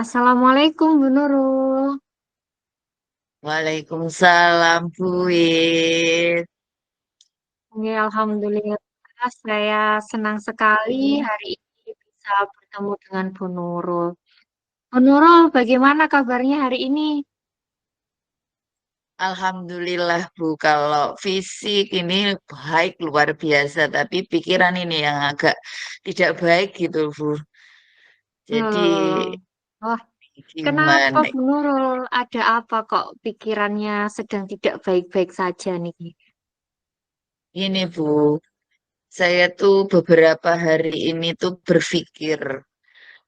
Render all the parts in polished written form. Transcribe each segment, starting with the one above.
Assalamualaikum Bu Nurul. Waalaikumsalam Bu Wit. Ya, Alhamdulillah saya senang sekali hari ini bisa bertemu dengan Bu Nurul. Bu Nurul, bagaimana kabarnya hari ini? Alhamdulillah Bu, kalau fisik ini baik luar biasa, tapi pikiran ini yang agak tidak baik gitu Bu. Jadi Oh, wah, kenapa gimana? Bu Nurul? Ada apa kok pikirannya sedang tidak baik-baik saja nih? Ini Bu, saya tuh beberapa hari ini tuh berpikir,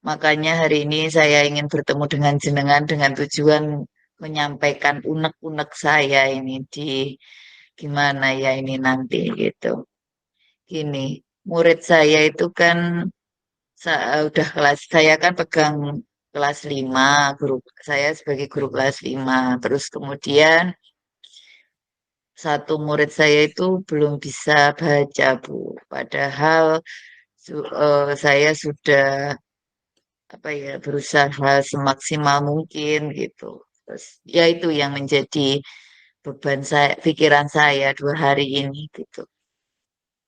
makanya hari ini saya ingin bertemu dengan jenengan dengan tujuan menyampaikan unek-unek saya ini di gimana ya ini nanti gitu. Gini, murid saya itu kan udah kelas, saya kan pegang kelas 5 guru saya sebagai guru kelas 5. Terus kemudian satu murid saya itu belum bisa baca, Bu. Padahal saya sudah apa ya berusaha semaksimal mungkin gitu. Terus ya itu yang menjadi beban saya, pikiran saya 2 hari ini gitu.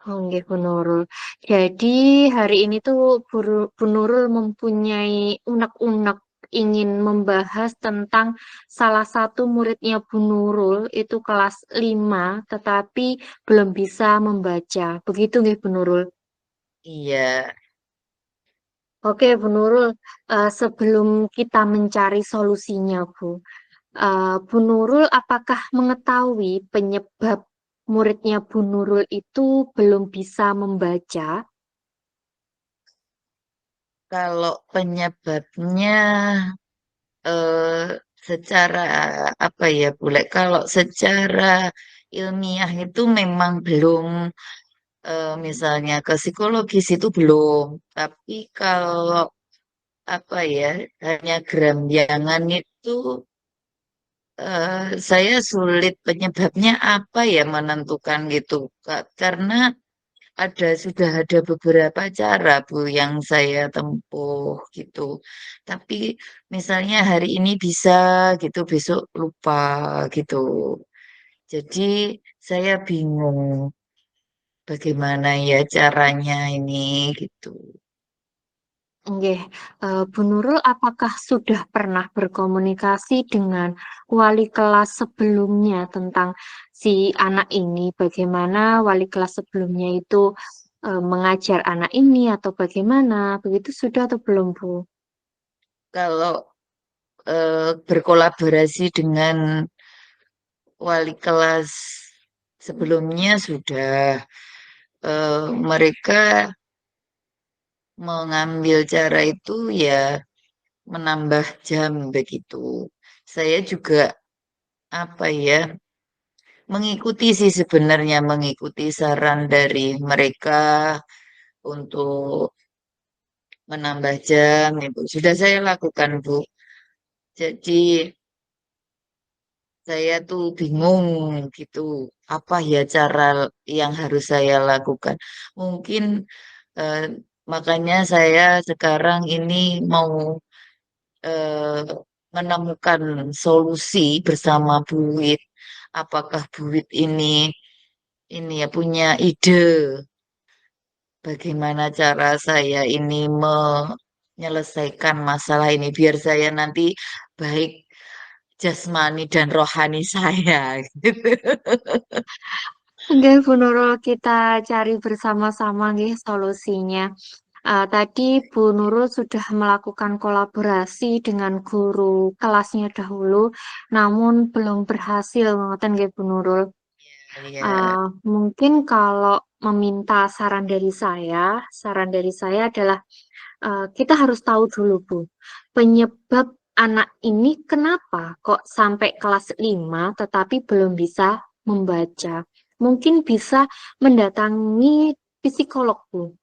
Oh, nggih, Bu Nurul. Jadi hari ini tuh Bu Nurul mempunyai unek-unek ingin membahas tentang salah satu muridnya Bu Nurul itu kelas 5, tetapi belum bisa membaca. Begitu nggih Bu Nurul? Iya, Oke Bu Nurul, sebelum kita mencari solusinya Bu, Bu Nurul apakah mengetahui penyebab muridnya Bu Nurul itu belum bisa membaca? kalau penyebabnya eh, secara apa ya, boleh kalau secara ilmiah itu memang belum misalnya ke psikologis itu belum, tapi kalau apa ya hanya geramyangan itu saya sulit penyebabnya apa ya menentukan gitu Kak. Karena sudah ada beberapa cara Bu yang saya tempuh gitu. Tapi misalnya hari ini bisa gitu, besok lupa gitu. Jadi saya bingung bagaimana ya caranya ini gitu. Nggih, Bu Nurul apakah sudah pernah berkomunikasi dengan wali kelas sebelumnya tentang si anak ini? Bagaimana wali kelas sebelumnya itu mengajar anak ini atau bagaimana? Begitu sudah atau belum, Bu? Kalau berkolaborasi dengan wali kelas sebelumnya sudah mereka mengambil cara itu ya menambah jam begitu. Saya juga apa ya mengikuti sih sebenarnya mengikuti saran dari mereka untuk menambah jam itu sudah saya lakukan Bu. Jadi saya tuh bingung gitu apa ya cara yang harus saya lakukan. Mungkin eh, makanya saya sekarang ini mau eh, menemukan solusi bersama Buit. Apakah Buit ini ya punya ide bagaimana cara saya ini menyelesaikan masalah ini biar saya nanti baik jasmani dan rohani saya gitu. Oke, Bu Nurul, kita cari bersama-sama nih solusinya. Tadi Bu Nurul sudah melakukan kolaborasi dengan guru kelasnya dahulu, namun belum berhasil, ngoten nggih Bu Nurul. Ya, Mungkin kalau meminta saran dari saya adalah kita harus tahu dulu Bu, penyebab anak ini kenapa kok sampai kelas 5 tetapi belum bisa membaca. Mungkin bisa mendatangi psikolog Bu.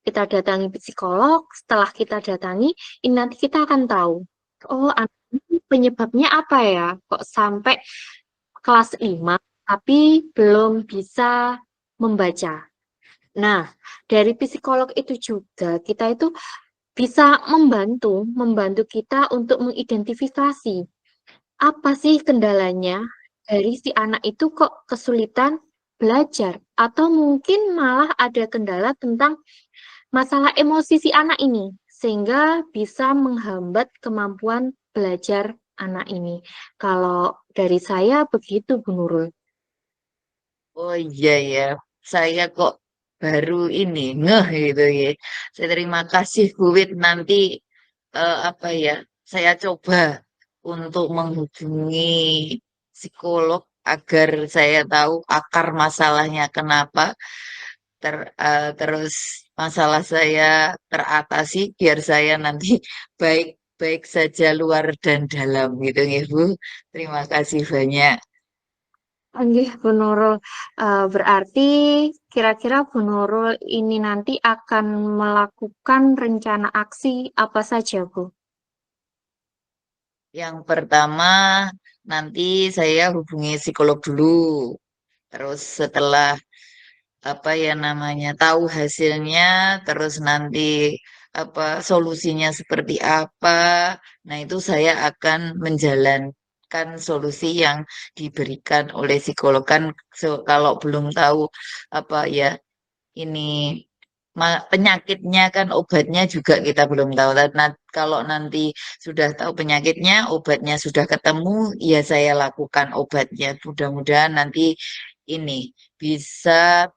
Kita datangi psikolog, setelah kita datangi, ini nanti kita akan tahu, oh anak ini penyebabnya apa ya, kok sampai kelas 5 tapi belum bisa membaca. Nah, dari psikolog itu juga kita itu bisa membantu kita untuk mengidentifikasi apa sih kendalanya dari si anak itu kok kesulitan belajar atau mungkin malah ada kendala tentang masalah emosi si anak ini sehingga bisa menghambat kemampuan belajar anak ini. Kalau dari saya begitu, Bu Nurul. Oh iya ya, saya kok baru ini ngeh gitu ya. Saya terima kasih Bu Wit. Nanti apa ya, saya coba untuk menghubungi psikolog agar saya tahu akar masalahnya kenapa terus masalah saya teratasi biar saya nanti baik-baik saja luar dan dalam gitu ya Bu. Terima kasih banyak. Anggih, Bu Nurul. Berarti kira-kira Bu Nurul ini nanti akan melakukan rencana aksi apa saja, Bu? Yang pertama, nanti saya hubungi psikolog dulu. Terus setelah apa ya namanya tahu hasilnya, terus nanti apa solusinya seperti apa. Nah, itu saya akan menjalankan solusi yang diberikan oleh psikolog kan kalau belum tahu apa ya ini penyakitnya kan obatnya juga kita belum tahu. Kalau nanti sudah tahu penyakitnya, obatnya sudah ketemu, ya saya lakukan obatnya. Mudah-mudahan nanti ini bisa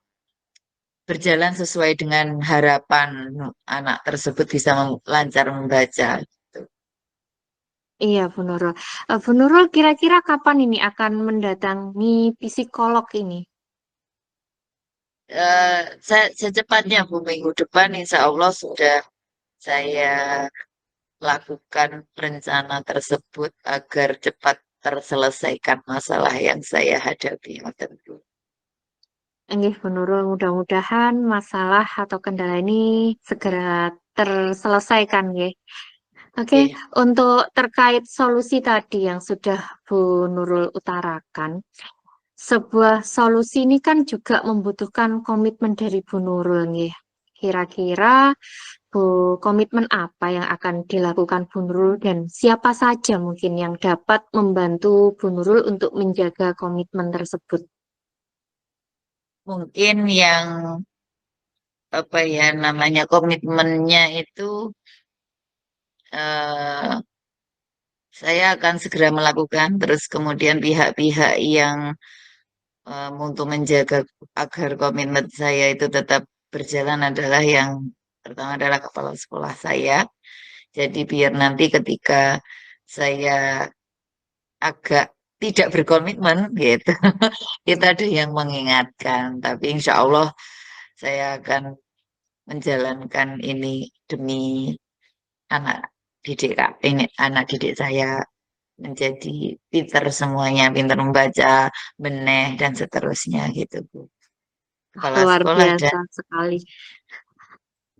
berjalan sesuai dengan harapan anak tersebut bisa lancar membaca. Gitu. Iya, Bu Nurul. Bu Nurul kira-kira kapan ini akan mendatangi psikolog ini? Secepatnya Bu minggu depan insya Allah sudah saya lakukan rencana tersebut agar cepat terselesaikan masalah yang saya hadapi. Tentu. Enggih, Bu Nurul, mudah-mudahan masalah atau kendala ini segera terselesaikan, ya. Oke, Oke, untuk terkait solusi tadi yang sudah Bu Nurul utarakan, sebuah solusi ini kan juga membutuhkan komitmen dari Bu Nurul, nggih. Kira-kira komitmen apa yang akan dilakukan Bu Nurul dan siapa saja mungkin yang dapat membantu Bu Nurul untuk menjaga komitmen tersebut? mungkin yang apa ya namanya komitmennya itu eh, saya akan segera melakukan. Terus kemudian pihak-pihak yang untuk menjaga agar komitmen saya itu tetap berjalan adalah yang pertama adalah kepala sekolah saya. Jadi biar nanti ketika saya agak tidak berkomitmen gitu, kita ada yang mengingatkan. Tapi insya Allah saya akan menjalankan ini demi anak ini anak didik saya menjadi pinter semuanya, pinter membaca, meneh dan seterusnya gitu Bu. Kepala Luar sekolah dan biasa sekali.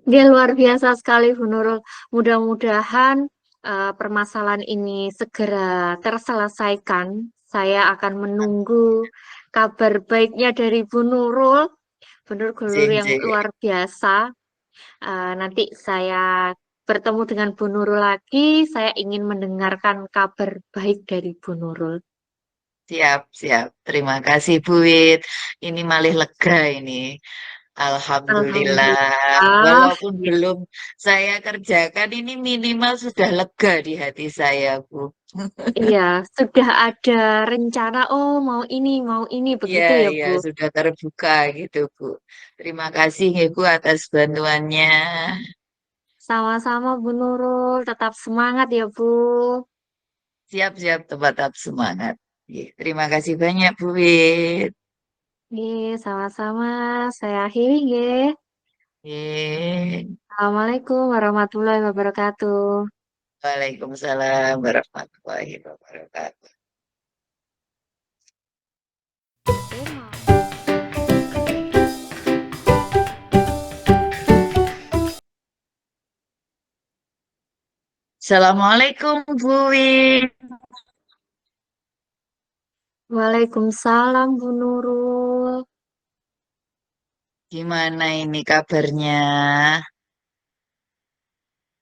Dia luar biasa sekali, Bu Nurul. Mudah-mudahan permasalahan ini segera terselesaikan. Saya akan menunggu kabar baiknya dari Bu Nurul. Bu Nurul Jeng yang Jeng. luar biasa. Nanti saya bertemu dengan Bu Nurul lagi. Saya ingin mendengarkan kabar baik dari Bu Nurul. Siap, siap. Terima kasih Bu Wit. Ini malih lega ini. Alhamdulillah. Alhamdulillah. Walaupun belum saya kerjakan, ini minimal sudah lega di hati saya, Bu. Iya, sudah ada rencana, oh mau ini, Iya, begitu ya, iya, Bu. sudah terbuka gitu, Bu. Terima kasih, Ibu, atas bantuannya. Sama-sama Bu Nurul, tetap semangat ya Bu. Siap-siap, tetap semangat. Iya, terima kasih banyak, Bu Wit. Nih, sama-sama. Saya akhiri ya. Iya. Assalamualaikum warahmatullahi wabarakatuh. Waalaikumsalam warahmatullahi wabarakatuh. Assalamualaikum, Bu Wit. Waalaikumsalam Bu Nurul. Gimana ini kabarnya?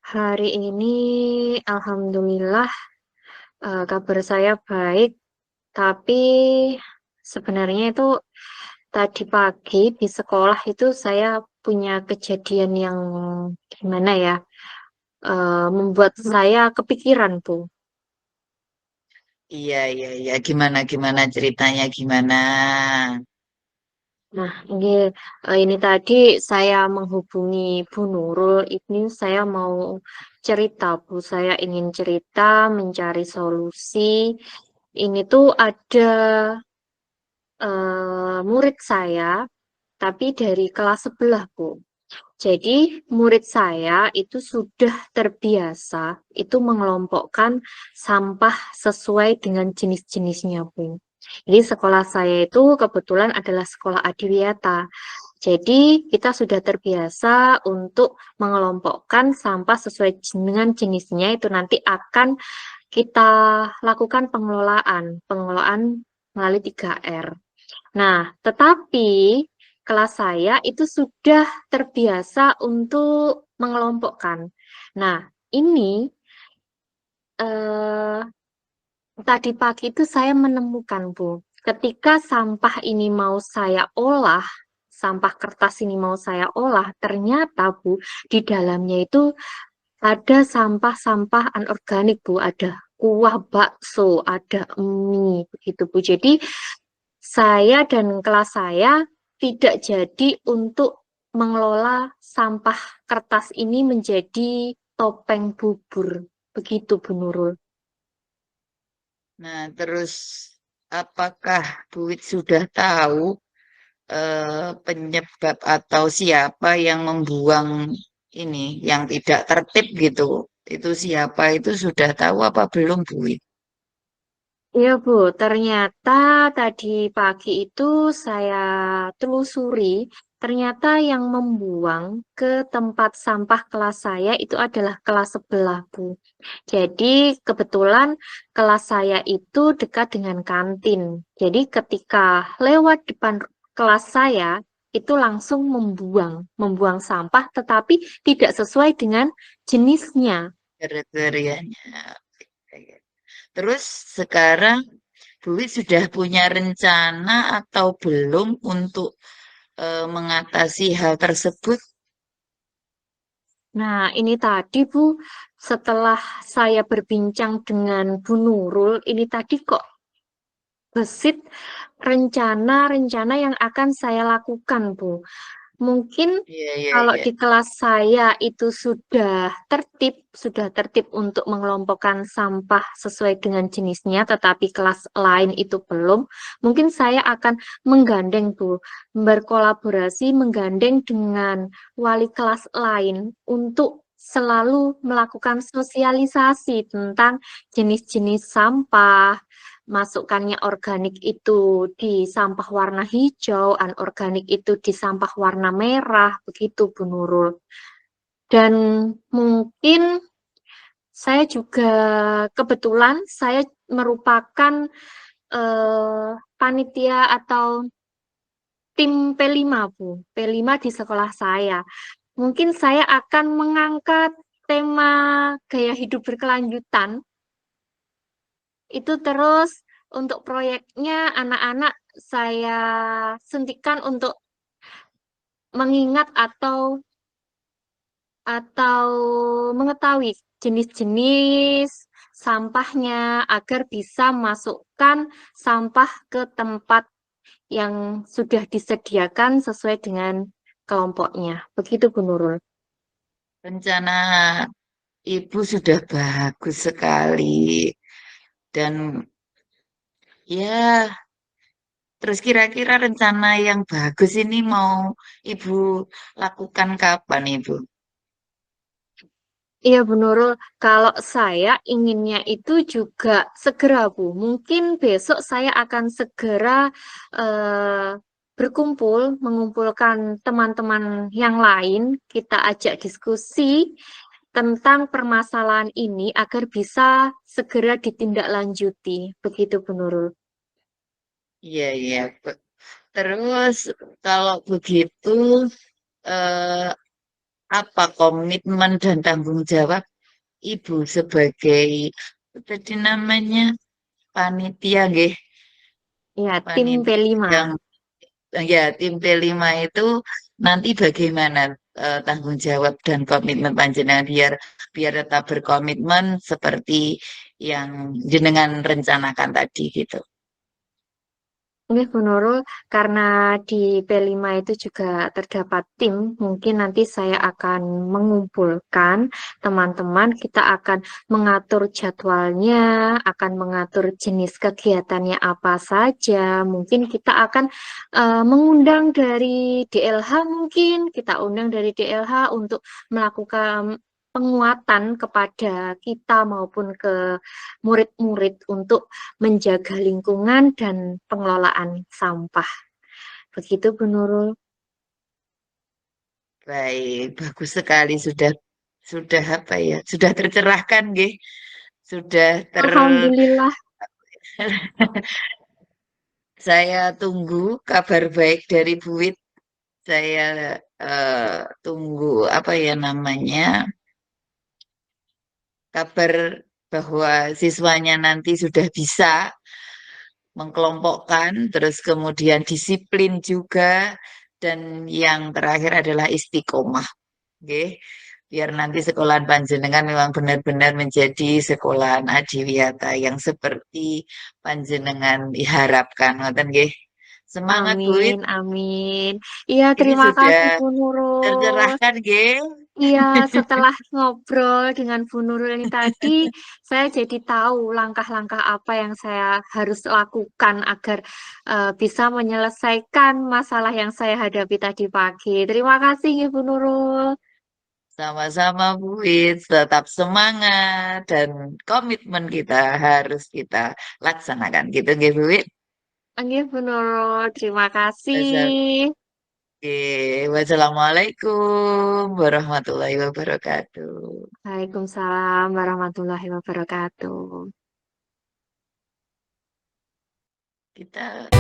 Hari ini alhamdulillah kabar saya baik, tapi sebenarnya itu tadi pagi di sekolah itu saya punya kejadian yang gimana ya, membuat saya kepikiran, Bu. Iya, iya, iya. Gimana, gimana ceritanya, gimana? Nah, ini tadi saya menghubungi Bu Nurul. Ini saya mau cerita, Bu. Saya ingin cerita, mencari solusi. Ini tuh ada murid saya, tapi dari kelas sebelah, Bu. Jadi, murid saya itu sudah terbiasa itu mengelompokkan sampah sesuai dengan jenis-jenisnya, Bu. Jadi, sekolah saya itu kebetulan adalah sekolah adiwiyata. Jadi, kita sudah terbiasa untuk mengelompokkan sampah sesuai dengan jenisnya itu nanti akan kita lakukan pengelolaan melalui 3R. Nah, tetapi kelas saya itu sudah terbiasa untuk mengelompokkan. Nah, ini eh, tadi pagi itu saya menemukan, Bu, ketika sampah ini mau saya olah, sampah kertas ini mau saya olah, ternyata, Bu, di dalamnya itu ada sampah-sampah anorganik, Bu, ada kuah bakso, ada mie, begitu, Bu. Jadi, saya dan kelas saya tidak jadi untuk mengelola sampah kertas ini menjadi topeng bubur. Begitu, Bu Nurul. Nah, terus apakah Bu Wit sudah tahu penyebab atau siapa yang membuang ini, yang tidak tertib gitu? Itu siapa itu sudah tahu apa belum, Bu Wit? Iya, Bu. Ternyata tadi pagi itu saya telusuri, ternyata yang membuang ke tempat sampah kelas saya itu adalah kelas sebelah, Bu. Jadi kebetulan kelas saya itu dekat dengan kantin. Jadi ketika lewat depan kelas saya itu langsung membuang sampah tetapi tidak sesuai dengan jenisnya. Kriterianya. Terus sekarang Bu Wit sudah punya rencana atau belum untuk mengatasi hal tersebut? Nah, ini tadi Bu, setelah saya berbincang dengan Bu Nurul, ini tadi kok gesit rencana-rencana yang akan saya lakukan, Bu. Mungkin Iya, iya, kalau iya. di kelas saya itu sudah tertib untuk mengelompokkan sampah sesuai dengan jenisnya, tetapi kelas lain itu belum. Mungkin saya akan menggandeng, Bu, berkolaborasi, menggandeng dengan wali kelas lain untuk selalu melakukan sosialisasi tentang jenis-jenis sampah, masukkannya organik itu di sampah warna hijau, anorganik itu di sampah warna merah, begitu Bu Nurul. Dan mungkin saya juga kebetulan saya merupakan panitia atau tim P5, Bu. P5 di sekolah saya. Mungkin saya akan mengangkat tema gaya hidup berkelanjutan. Itu terus untuk proyeknya anak-anak saya suntikan untuk mengingat atau mengetahui jenis-jenis sampahnya agar bisa masukkan sampah ke tempat yang sudah disediakan sesuai dengan kelompoknya. Begitu Bu Nurul. Rencana Ibu sudah bagus sekali. Dan ya, terus kira-kira rencana yang bagus ini mau Ibu lakukan kapan, Ibu? Iya, Bu Nurul. Kalau saya inginnya itu juga segera, Bu. Mungkin besok saya akan segera berkumpul, mengumpulkan teman-teman yang lain. Kita ajak diskusi tentang permasalahan ini agar bisa segera ditindaklanjuti. Begitu, Bu Nurul. Iya, iya. Terus kalau begitu, eh, apa komitmen dan tanggung jawab Ibu sebagai tadi namanya panitia nggih, Ya, tim panitia P5. yang ya tim P5 itu nanti bagaimana tanggung jawab dan komitmen panjenengan biar biar tetap berkomitmen seperti yang jenengan rencanakan tadi gitu. Ini Bu Nurul, karena di P5 itu juga terdapat tim, mungkin nanti saya akan mengumpulkan teman-teman, kita akan mengatur jadwalnya, akan mengatur jenis kegiatannya apa saja, mungkin kita akan mengundang dari DLH mungkin, kita undang dari DLH untuk melakukan penguatan kepada kita maupun ke murid-murid untuk menjaga lingkungan dan pengelolaan sampah. Begitu, Bu Nurul. Baik, bagus sekali sudah apa ya? Sudah tercerahkan nggih. Sudah ter Alhamdulillah. Saya tunggu kabar baik dari Bu Wit. Saya tunggu apa ya namanya? Kabar bahwa siswanya nanti sudah bisa mengkelompokkan, terus kemudian disiplin juga, dan yang terakhir adalah istiqomah. Oke, biar nanti sekolahan panjenengan memang benar-benar menjadi sekolahan adiwiyata yang seperti panjenengan diharapkan. Ngoten nggih. Semangat Bu Amin, Wit. amin. Iya, Ini terima sudah kasih Bu Nurul. tercerahkan nggih. Iya, setelah ngobrol dengan Bu Nurul ini tadi, saya jadi tahu langkah-langkah apa yang saya harus lakukan agar bisa menyelesaikan masalah yang saya hadapi tadi pagi. Terima kasih, Bu Nurul. Sama-sama Bu Wit, tetap semangat dan komitmen kita harus kita laksanakan gitu nggih Bu Wit. Oke, Bu Nurul. Terima Oke, kasih. wassalamualaikum warahmatullahi wabarakatuh. Waalaikumsalam warahmatullahi wabarakatuh. Kita